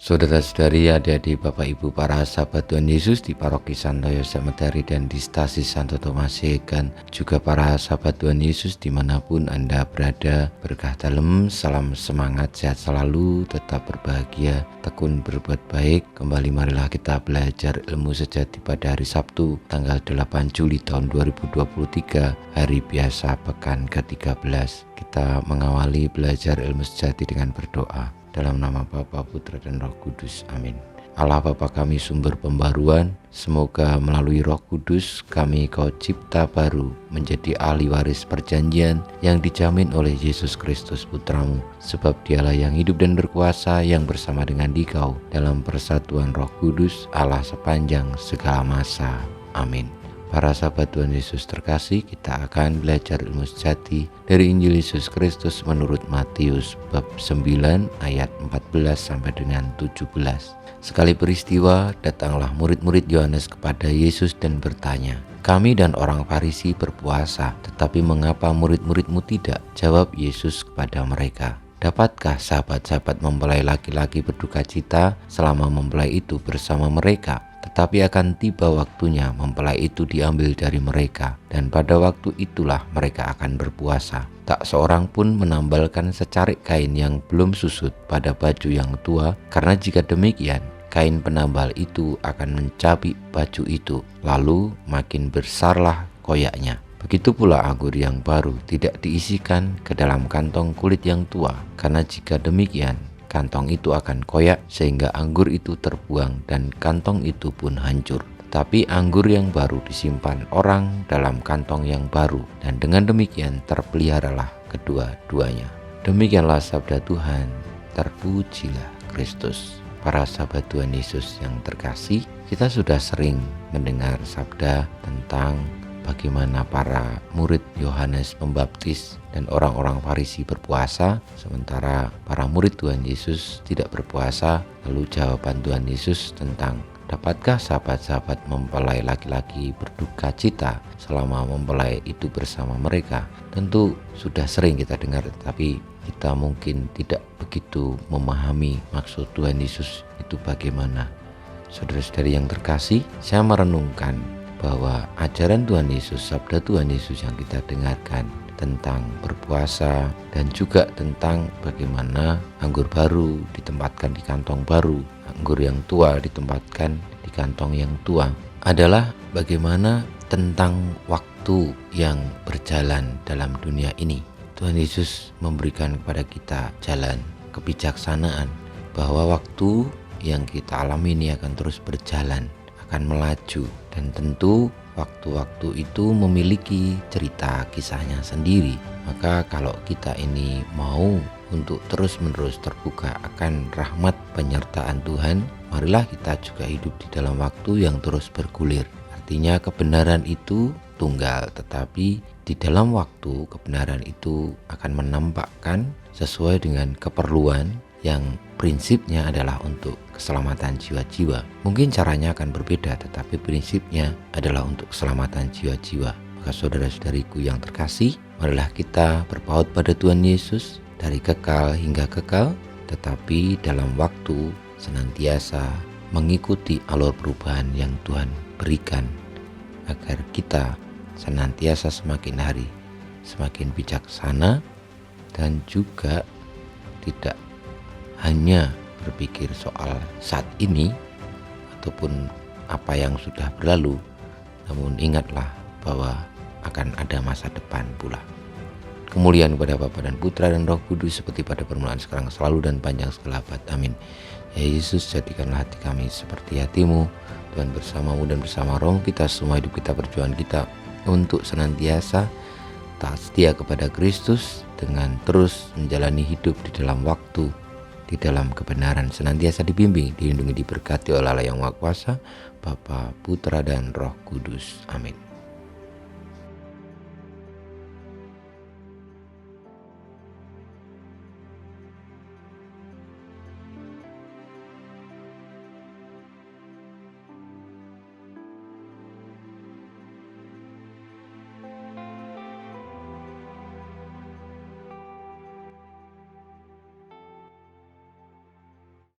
Saudara-saudari, adik-adik, Bapak Ibu, para sahabat Tuhan Yesus di Paroki Santo Yosef Materi dan di Stasi Santo Thomas Yegan, juga para sahabat Tuhan Yesus dimanapun Anda berada, berkah dalam, salam semangat, sehat selalu, tetap berbahagia, tekun berbuat baik. Kembali marilah kita belajar ilmu sejati pada hari Sabtu, tanggal 8 Juli tahun 2023, hari biasa pekan ke-13. Kita mengawali belajar ilmu sejati dengan berdoa. Dalam nama Bapa, Putra, dan Roh Kudus. Amin. Allah Bapa kami sumber pembaruan, semoga melalui Roh Kudus kami Kau cipta baru menjadi ahli waris perjanjian yang dijamin oleh Yesus Kristus Putramu, sebab Dialah yang hidup dan berkuasa, yang bersama dengan Dikau dalam persatuan Roh Kudus, Allah sepanjang segala masa. Amin. Para sahabat Tuhan Yesus terkasih, kita akan belajar ilmu sejati dari Injil Yesus Kristus menurut Matius bab 9 ayat 14 sampai dengan 17. Sekali peristiwa, datanglah murid-murid Yohanes kepada Yesus dan bertanya, "Kami dan orang Farisi berpuasa, tetapi mengapa murid-muridmu tidak?" Jawab Yesus kepada mereka, "Dapatkah sahabat-sahabat mempelai laki-laki berduka cita selama mempelai itu bersama mereka? Tetapi akan tiba waktunya mempelai itu diambil dari mereka, dan pada waktu itulah mereka akan berpuasa. Tak seorang pun menambalkan secarik kain yang belum susut pada baju yang tua, karena jika demikian, kain penambal itu akan mencabik baju itu, lalu makin besarlah koyaknya. Begitu pula anggur yang baru tidak diisikan ke dalam kantong kulit yang tua, karena jika demikian, kantong itu akan koyak sehingga anggur itu terbuang dan kantong itu pun hancur. Tapi anggur yang baru disimpan orang dalam kantong yang baru, dan dengan demikian terpeliharalah kedua-duanya." Demikianlah sabda Tuhan, terpujilah Kristus. Para sahabat Tuhan Yesus yang terkasih, kita sudah sering mendengar sabda tentang bagaimana para murid Yohanes Pembaptis dan orang-orang Farisi berpuasa, sementara para murid Tuhan Yesus tidak berpuasa. Lalu jawaban Tuhan Yesus tentang, dapatkah sahabat-sahabat mempelai laki-laki berduka cita selama mempelai itu bersama mereka? Tentu sudah sering kita dengar, tapi kita mungkin tidak begitu memahami maksud Tuhan Yesus itu bagaimana. Saudara-saudari yang terkasih, saya merenungkan bahwa ajaran Tuhan Yesus, sabda Tuhan Yesus yang kita dengarkan tentang berpuasa dan juga tentang bagaimana anggur baru ditempatkan di kantong baru, anggur yang tua ditempatkan di kantong yang tua, adalah bagaimana tentang waktu yang berjalan dalam dunia ini. Tuhan Yesus memberikan kepada kita jalan kebijaksanaan bahwa waktu yang kita alami ini akan terus berjalan, akan melaju, dan tentu waktu-waktu itu memiliki cerita kisahnya sendiri. Maka kalau kita ini mau untuk terus-menerus terbuka akan rahmat penyertaan Tuhan, marilah kita juga hidup di dalam waktu yang terus bergulir. Artinya kebenaran itu tunggal, tetapi di dalam waktu kebenaran itu akan menampakkan sesuai dengan keperluan yang prinsipnya adalah untuk keselamatan jiwa-jiwa. Mungkin caranya akan berbeda, tetapi prinsipnya adalah untuk keselamatan jiwa-jiwa. Maka saudara-saudariku yang terkasih, marilah kita berpaut pada Tuhan Yesus dari kekal hingga kekal, tetapi dalam waktu senantiasa mengikuti alur perubahan yang Tuhan berikan, agar kita senantiasa semakin hari semakin bijaksana dan juga tidak hanya berpikir soal saat ini ataupun apa yang sudah berlalu, namun ingatlah bahwa akan ada masa depan pula. Kemuliaan kepada Bapa dan Putra dan Roh Kudus, seperti pada permulaan, sekarang, selalu, dan panjang segala abad. Amin. Ya Yesus, jadikanlah hati kami seperti hati-Mu. Tuhan bersamamu dan bersama Roh kita, semua hidup kita, perjuangan kita untuk senantiasa taat setia kepada Kristus dengan terus menjalani hidup di dalam waktu, di dalam kebenaran, senantiasa dibimbing, dilindungi, diberkati oleh Allah yang Maha Kuasa, Bapa, Putra, dan Roh Kudus. Amin.